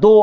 2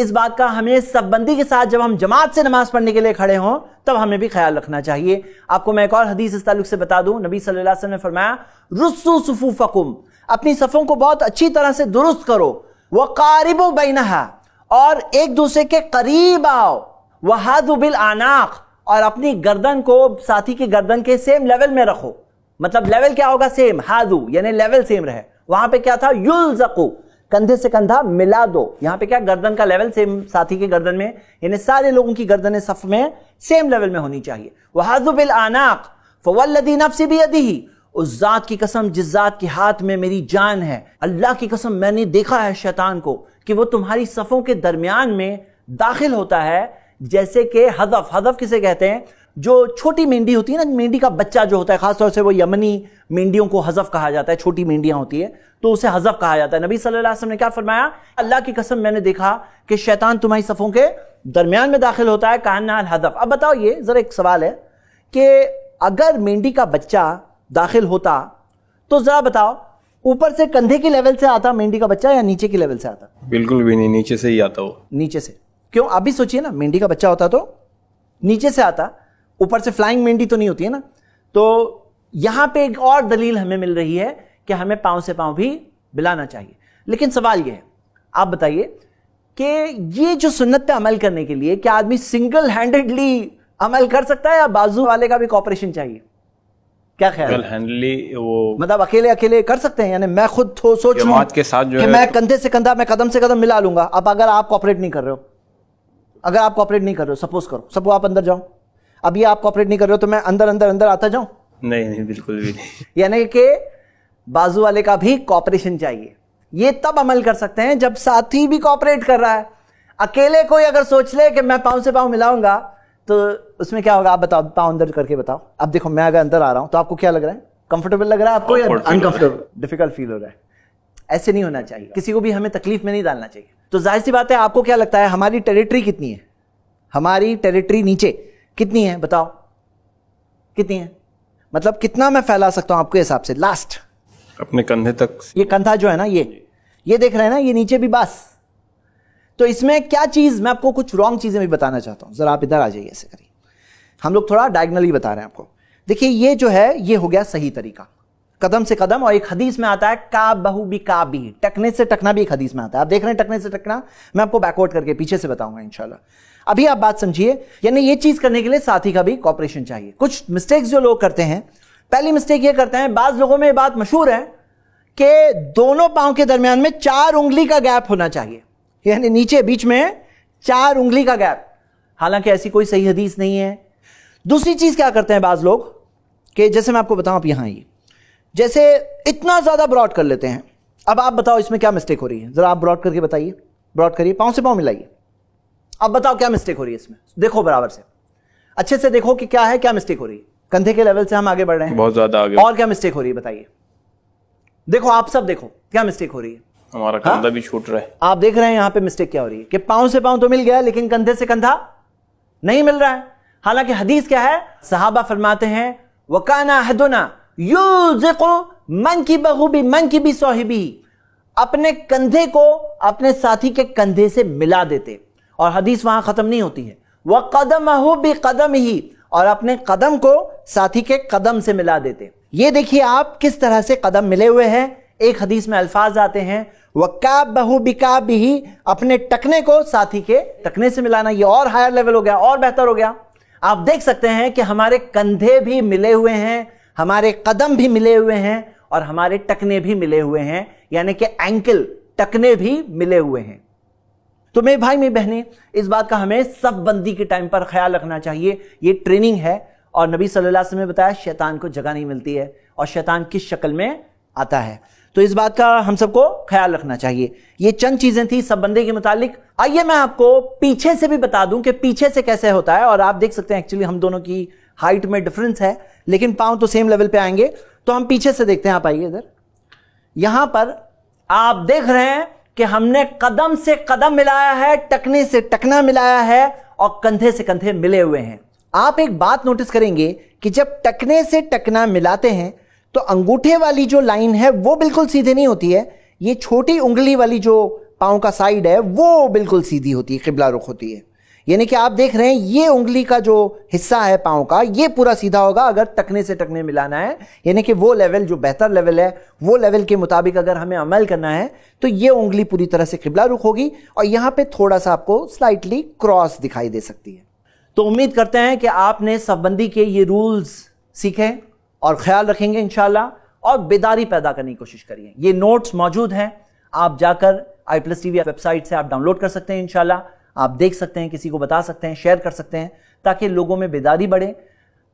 اس بات کا ہمیں سب بندی کے ساتھ جب ہم جماعت سے نماز پڑھنے کے لیے کھڑے ہوں تب ہمیں بھی خیال رکھنا چاہیے. آپ کو میں ایک اور حدیث اس تعلق سے بتا دوں. نبی صلی اللہ علیہ وسلم نے فرمایا رسو صفوفکم، اپنی صفوں کو بہت اچھی طرح سے درست کرو. وقاربوا بینہا، اور ایک دوسرے کے قریب آؤ. وحاذوا بالاعناق، اور اپنی گردن کو ساتھی کی گردن کے سیم لیول میں رکھو. مطلب لیول کیا ہوگا؟ سیم. حاذو یعنی لیول سیم رہے. وہاں پہ کیا تھا؟ یلزقو، کندھے سے کندھا ملا دو. یہاں پہ کیا؟ گردن کا لیول سیم ساتھی کے گردن میں، یعنی سارے لوگوں کی گردنیں صف میں سیم لیول میں ہونی چاہیے. وحاذوا بالاعناق فوالذی نفسی بیدہ، اس ذات کی قسم جس ذات کے ہاتھ میں میری جان ہے، اللہ کی قسم میں نے دیکھا ہے شیطان کو کہ وہ تمہاری صفوں کے درمیان میں داخل ہوتا ہے جیسے کہ حذف. حذف کسے کہتے ہیں؟ جو چھوٹی مینڈی ہوتی ہے نا، مینڈی کا بچہ جو ہوتا ہے، خاص طور سے وہ یمنی مینڈیوں کو حذف کہا جاتا ہے. چھوٹی مینڈیاں ہوتی ہے تو اسے حذف کہا جاتا ہے. نبی صلی اللہ علیہ وسلم نے کیا فرمایا؟ اللہ کی قسم میں نے دیکھا کہ شیطان تمہاری صفوں کے درمیان میں داخل ہوتا ہے کاننا الحذف. اب بتاؤ، یہ ذرا ایک سوال ہے کہ اگر مینڈی کا بچہ داخل ہوتا تو ذرا بتاؤ اوپر سے کندھے کی لیول سے آتا مینڈی کا بچہ یا نیچے کی لیول سے آتا؟ بالکل بھی نہیں، نیچے سے ہی آتا وہ. نیچے سے. کیوں؟ آپ بھی سوچئے نا، مینڈی کا بچہ ہوتا تو نیچے سے آتا، اوپر سے فلائنگ مینڈی تو نہیں ہوتی ہے نا. تو یہاں پہ ایک اور دلیل ہمیں مل رہی ہے کہ ہمیں پاؤں سے پاؤں بھی ملانا چاہیے. لیکن سوال یہ ہے، آپ بتائیے کہ یہ جو سنت پہ عمل کرنے کے لیے کیا آدمی سنگل ہینڈڈلی عمل کر سکتا ہے یا بازو والے کا بھی کوپریشن چاہیے؟ کیا خیال ہے؟ وہ مطلب اکیلے کر سکتے ہیں؟ یعنی میں خود سوچ لوں جماعت کے ساتھ جو کہ ہے میں کندھے سے کندھا، میں قدم سے قدم ملا لوں گا. اب اگر آپ کوپریٹ نہیں کر رہے ہو، سپوز کرو سپو آپ اندر جاؤ، اب یہ آپ کوپریٹ نہیں کر رہے ہو تو میں اندر آتا جاؤں؟ نہیں، بالکل بھی نہیں. یعنی کہ بازو والے کا بھی کوپریشن چاہیے. یہ تب عمل کر سکتے ہیں جب ساتھی بھی کوپریٹ کر رہا ہے. اکیلے کوئی اگر سوچ لے کہ میں پاؤں سے پاؤں ملاؤں گا تو اس میں کیا ہوگا؟ آپ بتاؤ، پاؤں اندر کر کے بتاؤ. اب دیکھو میں اگر اندر آ رہا ہوں تو آپ کو کیا لگ رہا ہے؟ کمفرٹیبل لگ رہا ہے آپ کو یا انکمفرٹیبل، ڈیفیکلٹ فیل ہو رہا ہے؟ ایسے نہیں ہونا چاہیے، کسی کو بھی ہمیں تکلیف میں نہیں ڈالنا چاہیے. تو ظاہر سی بات ہے، آپ کو کیا لگتا ہے ہماری ٹیریٹری کتنی ہے؟ ہماری ٹیریٹری نیچے کتنی ہے؟ بتاؤ کتنی ہے؟ مطلب کتنا میں پھیلا سکتا ہوں آپ کے حساب سے؟ لاسٹ اپنے کندھے تک. یہ کندھا جو ہے نا، یہ دیکھ رہے ہیں نا، یہ نیچے بھی بس. تو اس میں کیا چیز، میں آپ کو کچھ رانگ چیزیں بھی بتانا چاہتا ہوں. ذرا آپ ادھر آ جائیے، ایسے کریے. ہم لوگ تھوڑا ڈائگنلی بتا رہے ہیں آپ کو. دیکھیے یہ جو ہے یہ ہو گیا صحیح طریقہ، قدم سے قدم. اور ایک حدیث میں آتا ہے کعبہ بکعبہ، ٹکنے سے ٹکنا بھی ایک حدیث میں آتا ہے. آپ دیکھ رہے ہیں ٹکنے سے ٹکنا، میں آپ کو بیکورڈ کر کے پیچھے سے بتاؤں گا انشاءاللہ. ابھی آپ بات سمجھیے، یعنی یہ چیز کرنے کے لیے ساتھی کا بھی کوپریشن چاہیے. کچھ مسٹیکس جو لوگ کرتے ہیں، پہلی مسٹیک یہ کرتے ہیں، بعض لوگوں میں یہ بات مشہور ہے کہ دونوں پاؤں کے درمیان میں 4 انگلی کا گیپ ہونا چاہیے، یعنی نیچے بیچ میں 4 انگلی کا گیپ. حالانکہ ایسی کوئی صحیح حدیث نہیں ہے. دوسری چیز کیا کرتے ہیں بعض لوگ کہ جیسے میں آپ کو بتاؤں، آپ یہاں آئیے، جیسے اتنا زیادہ براڈ کر لیتے ہیں. اب آپ بتاؤ اس میں کیا مسٹیک ہو رہی ہے؟ ذرا آپ براڈ کر کے بتائیے. براڈ کریے، پاؤں سے پاؤں ملائیے. اب بتاؤ کیا مسٹیک ہو رہی ہے اس میں؟ دیکھو برابر سے، اچھے سے دیکھو کہ کیا ہے، کیا مسٹیک ہو رہی ہے. کندھے کے لیول سے ہم آگے بڑھ رہے ہیں، بہت زیادہ آگے. اور کیا مسٹیک ہو رہی ہے بتائیے؟ دیکھو آپ سب دیکھو کیا مسٹیک ہو رہی ہے. ہمارا کندھا بھی چھوٹ رہا ہے. آپ دیکھ رہے ہیں یہاں پہ مسٹیک کیا ہو رہی ہے کہ پاؤں سے پاؤں تو مل گیا لیکن کندھے سے کندھا نہیں مل رہا ہے. حالانکہ حدیث کیا ہے؟ صحابہ فرماتے ہیں وَكَانَ أَحَدُنَا يُلْزِقُ مَنْكِبَهُ بِمَنْكِبِ صَاحِبِهِ، اپنے کندھے کو اپنے ساتھی کے کندھے سے ملا دیتے. اور حدیث وہاں ختم نہیں ہوتی ہے، وَقَدَمَهُ بِقَدَمِهِ، اور اپنے قدم کو ساتھی کے قدم سے ملا دیتے. یہ دیکھیے آپ کس طرح سے قدم ملے ہوئے ہیں. ایک حدیث میں الفاظ آتے ہیں وَكَعْبَهُ بِكَعْبِهِ، اپنے ٹکنے کو ساتھی کے ٹکنے سے ملانا. یہ اور ہائر لیول ہو گیا، اور بہتر ہو گیا. آپ دیکھ سکتے ہیں کہ ہمارے کندھے بھی ملے ہوئے ہیں، ہمارے قدم بھی ملے ہوئے ہیں، اور ہمارے ٹکنے بھی ملے ہوئے ہیں، یعنی کہ اینکل ٹکنے بھی ملے ہوئے ہیں. تو میرے بھائی میری بہنیں، اس بات کا ہمیں صف بندی کے ٹائم پر خیال رکھنا چاہیے. یہ ٹریننگ ہے، اور نبی صلی اللہ علیہ وسلم نے بتایا شیطان کو جگہ نہیں ملتی ہے، اور شیطان کس شکل میں آتا ہے. تو اس بات کا ہم سب کو خیال رکھنا چاہیے. یہ چند چیزیں تھیں سب بندے کے متعلق. آئیے میں آپ کو پیچھے سے بھی بتا دوں کہ پیچھے سے کیسے ہوتا ہے. اور آپ دیکھ سکتے ہیں ایکچولی ہم دونوں کی ہائٹ میں ڈفرنس ہے، لیکن پاؤں تو سیم لیول پہ آئیں گے. تو ہم پیچھے سے دیکھتے ہیں. آپ آئیے ادھر. یہاں پر آپ دیکھ رہے ہیں کہ ہم نے قدم سے قدم ملایا ہے، ٹکنے سے ٹکنا ملایا ہے، اور کندھے سے کندھے ملے ہوئے ہیں. آپ ایک بات نوٹس کریں گے کہ جب ٹکنے سے ٹکنا ملاتے ہیں تو انگوٹھے والی جو لائن ہے وہ بالکل سیدھے نہیں ہوتی ہے. یہ چھوٹی انگلی والی جو پاؤں کا سائڈ ہے وہ بالکل سیدھی ہوتی ہے, قبلہ رخ ہوتی ہے. یعنی کہ آپ دیکھ رہے ہیں یہ انگلی کا جو حصہ ہے پاؤں کا یہ پورا سیدھا ہوگا اگر ٹکنے سے ٹکنے ملانا ہے. یعنی کہ وہ لیول جو بہتر لیول ہے وہ لیول کے مطابق اگر ہمیں عمل کرنا ہے تو یہ انگلی پوری طرح سے قبلہ رخ ہوگی, اور یہاں پہ تھوڑا سا آپ کو سلائٹلی کراس دکھائی دے سکتی ہے. تو امید کرتے ہیں کہ آپ نے صف بندی کے یہ رولز سیکھیں اور خیال رکھیں گے انشاءاللہ, اور بیداری پیدا کرنے کی کوشش کریے. یہ نوٹس موجود ہیں, آپ جا کر i+tv ویب سائٹ سے آپ ڈاؤن لوڈ کر سکتے ہیں. انشاءاللہ آپ دیکھ سکتے ہیں, کسی کو بتا سکتے ہیں, شیئر کر سکتے ہیں, تاکہ لوگوں میں بیداری بڑھے,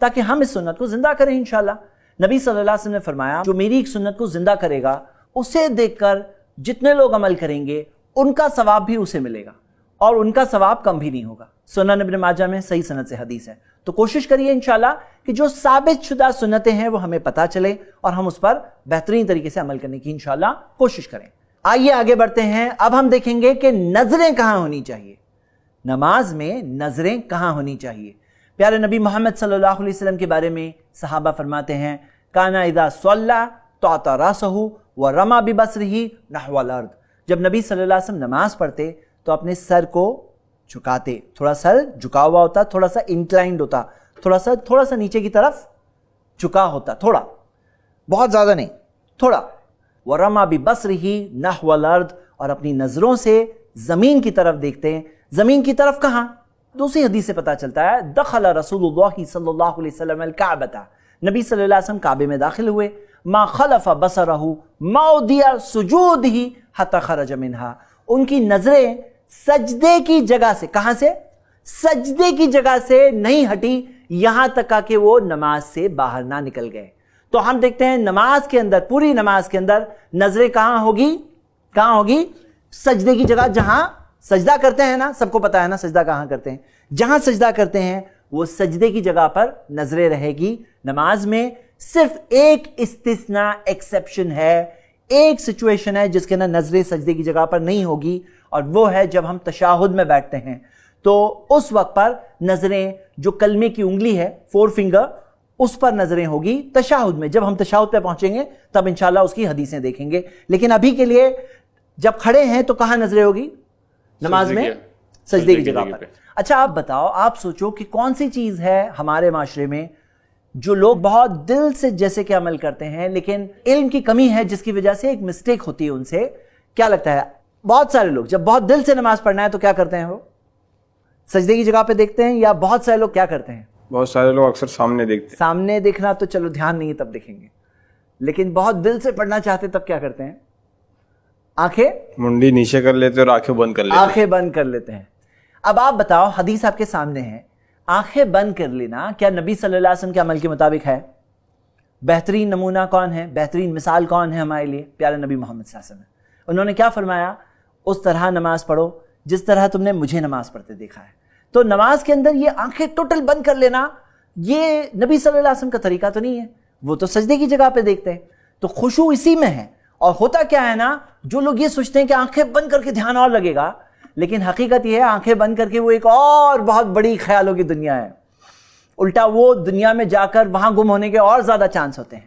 تاکہ ہم اس سنت کو زندہ کریں انشاءاللہ. نبی صلی اللہ علیہ وسلم نے فرمایا جو میری ایک سنت کو زندہ کرے گا اسے دیکھ کر جتنے لوگ عمل کریں گے ان کا ثواب بھی اسے ملے گا, اور ان کا ثواب کم بھی نہیں ہوگا. سنن ابن ماجہ میں صحیح سند سے حدیث ہے. تو کوشش کریے انشاءاللہ کہ جو ثابت شدہ سنتیں ہیں وہ ہمیں پتہ چلے اور ہم اس پر بہترین طریقے سے عمل کرنے کی انشاءاللہ کوشش کریں. آئیے آگے بڑھتے ہیں. اب ہم دیکھیں گے کہ نظریں کہاں ہونی چاہیے, نماز میں نظریں کہاں ہونی چاہیے. پیارے نبی محمد صلی اللہ علیہ وسلم کے بارے میں صحابہ فرماتے ہیں کانا اذا صلی تعطى راسه ورمى ببصره نحو الارض. جب نبی صلی اللہ علیہ وسلم نماز پڑھتے تو اپنے سر کو جھکاتے, تھوڑا سر جھکا ہوا ہوتا, تھوڑا سا انکلائنڈ ہوتا, تھوڑا سا نیچے کی طرف جھکا ہوتا, تھوڑا, بہت زیادہ نہیں, تھوڑا. وَرَمَى بِبَصْرِهِ نَحْوَ الْأَرْضِ, اور اپنی نظروں سے زمین کی طرف دیکھتے ہیں. زمین کی طرف کہاں؟ دوسری حدیث سے پتا چلتا ہے دخل رسول اللہ صلی اللہ علیہ وسلم الکعبۃ, نبی صلی اللہ علیہ وسلم کعبے میں داخل ہوئے. ما خلف بصرہ موضع سجودہ حتی خرج منہا, ان کی نظریں سجدے کی جگہ سے, کہاں سے؟ سجدے کی جگہ سے نہیں ہٹی یہاں تک کہ وہ نماز سے باہر نہ نکل گئے. تو ہم دیکھتے ہیں نماز کے اندر, پوری نماز کے اندر نظریں کہاں ہوگی؟ سجدے کی جگہ, جہاں سجدہ کرتے ہیں نا, سب کو پتا ہے نا سجدہ کہاں کرتے ہیں, جہاں سجدہ کرتے ہیں وہ سجدے کی جگہ پر نظریں رہے گی. نماز میں صرف ایک استثناء ایکسیپشن ہے, ایک سچویشن ہے جس کے اندر نظریں سجدے کی جگہ پر نہیں ہوگی, اور وہ ہے جب ہم تشاہد میں بیٹھتے ہیں. تو اس وقت پر نظریں جو کلمے کی انگلی ہے 4 فنگر اس پر نظریں ہوگی تشاہد میں. جب ہم تشاہد پہ پہنچیں گے تب انشاءاللہ اس کی حدیثیں دیکھیں گے. لیکن ابھی کے لیے جب کھڑے ہیں تو کہاں نظریں ہوگی؟ نماز میں سجدے کی جگہ پر. اچھا آپ بتاؤ, آپ سوچو کہ کون سی چیز ہے ہمارے معاشرے میں جو لوگ بہت دل سے جیسے کہ عمل کرتے ہیں لیکن علم کی کمی ہے جس کی وجہ سے ایک مسٹیک ہوتی ہے ان سے. کیا لگتا ہے بہت سارے لوگ جب بہت دل سے نماز پڑھنا ہے تو کیا کرتے ہیں؟ وہ سجدے کی جگہ پہ دیکھتے ہیں, یا بہت سارے لوگ کیا کرتے ہیں؟ بہت سارے لوگ اکثر سامنے دیکھتے ہیں. سامنے دیکھنا تو چلو دھیان نہیں ہے تب دیکھیں گے, لیکن بہت دل سے پڑھنا چاہتے تب کیا کرتے ہیں؟ آنکھیں منڈی نیچے کر لیتے اور آنکھیں بند کر لیتے ہیں. اب آپ بتاؤ, حدیث آپ کے سامنے ہے, آنکھیں بند کر لینا کیا نبی صلی اللہ علیہ وسلم کے عمل کے مطابق ہے؟ بہترین نمونہ کون ہے, بہترین مثال کون ہے ہمارے لیے؟ پیارے نبی محمد صلی اللہ علیہ وسلم. انہوں نے کیا فرمایا؟ اس طرح نماز پڑھو جس طرح تم نے مجھے نماز پڑھتے دیکھا ہے. تو نماز کے اندر یہ آنکھیں ٹوٹل بند کر لینا یہ نبی صلی اللہ علیہ وسلم کا طریقہ تو نہیں ہے. وہ تو سجدے کی جگہ پہ دیکھتے ہیں. تو خشوع اسی میں ہے. اور ہوتا کیا ہے نا, جو لوگ یہ سوچتے ہیں کہ آنکھیں بند کر کے دھیان اور لگے گا, لیکن حقیقت یہ ہے آنکھیں بند کر کے وہ ایک اور بہت بڑی خیالوں کی دنیا ہے. الٹا وہ دنیا میں جا کر وہاں گم ہونے کے اور زیادہ چانس ہوتے ہیں.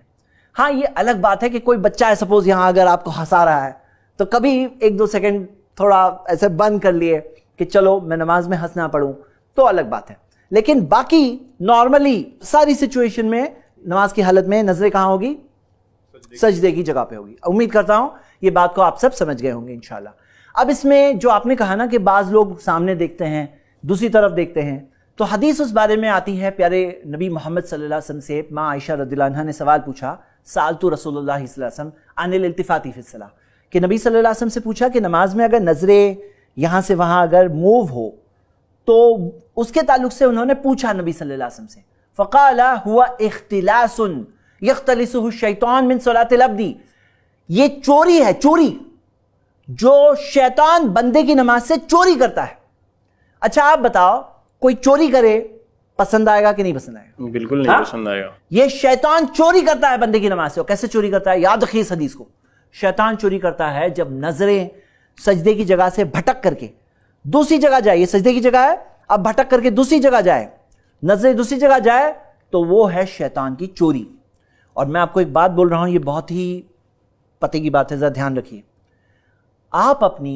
ہاں یہ الگ بات ہے کہ کوئی بچہ ہے سپوز یہاں اگر آپ کو ہنسا رہا ہے تو کبھی 1-2 سیکنڈ تھوڑا ایسے بند کر لیے کہ چلو میں نماز میں ہنسنا پڑھوں تو الگ بات ہے. لیکن باقی نارملی ساری سچویشن میں نماز کی حالت میں نظریں کہاں ہوگی؟ سجدے کی جگہ پہ ہوگی. امید کرتا ہوں یہ بات کو آپ سب سمجھ گئے ہوں گے انشاءاللہ. اب اس میں جو آپ نے کہا نا کہ بعض لوگ سامنے دیکھتے ہیں دوسری طرف دیکھتے ہیں, تو حدیث اس بارے میں آتی ہے. پیارے نبی محمد صلی اللہ علیہ وسلم سے ماں عائشہ رضی اللہ عنہا نے سوال پوچھا, سألت رسول اللہ صلی اللہ علیہ وسلم عن الالتفات فی الصلاۃ, کہ نبی صلی اللہ علیہ وسلم سے پوچھا کہ نماز میں اگر نظریں یہاں سے وہاں اگر موو ہو تو اس کے تعلق سے انہوں نے پوچھا نبی صلی اللہ علیہ وسلم سے. فقال هو اختلاس یختلسہ الشیطان من صلاۃ العبد, یہ چوری ہے, چوری جو شیطان بندے کی نماز سے چوری کرتا ہے. اچھا آپ بتاؤ کوئی چوری کرے پسند آئے گا کہ نہیں پسند آئے گا؟ بالکل نہیں پسند آئے گا. یہ شیطان چوری کرتا ہے بندے کی نماز سے. کیسے چوری کرتا ہے؟ یاد رکھیے اس حدیث کو. شیطان چوری کرتا ہے جب نظریں سجدے کی جگہ سے بھٹک کر کے دوسری جگہ جائے. یہ سجدے کی جگہ ہے, اب بھٹک کر کے دوسری جگہ جائے, نظریں دوسری جگہ جائے, تو وہ ہے شیطان کی چوری. اور میں آپ کو ایک بات بول رہا ہوں, یہ بہت ہی پتے کی بات ہے, ذرا دھیان رکھیے. آپ اپنی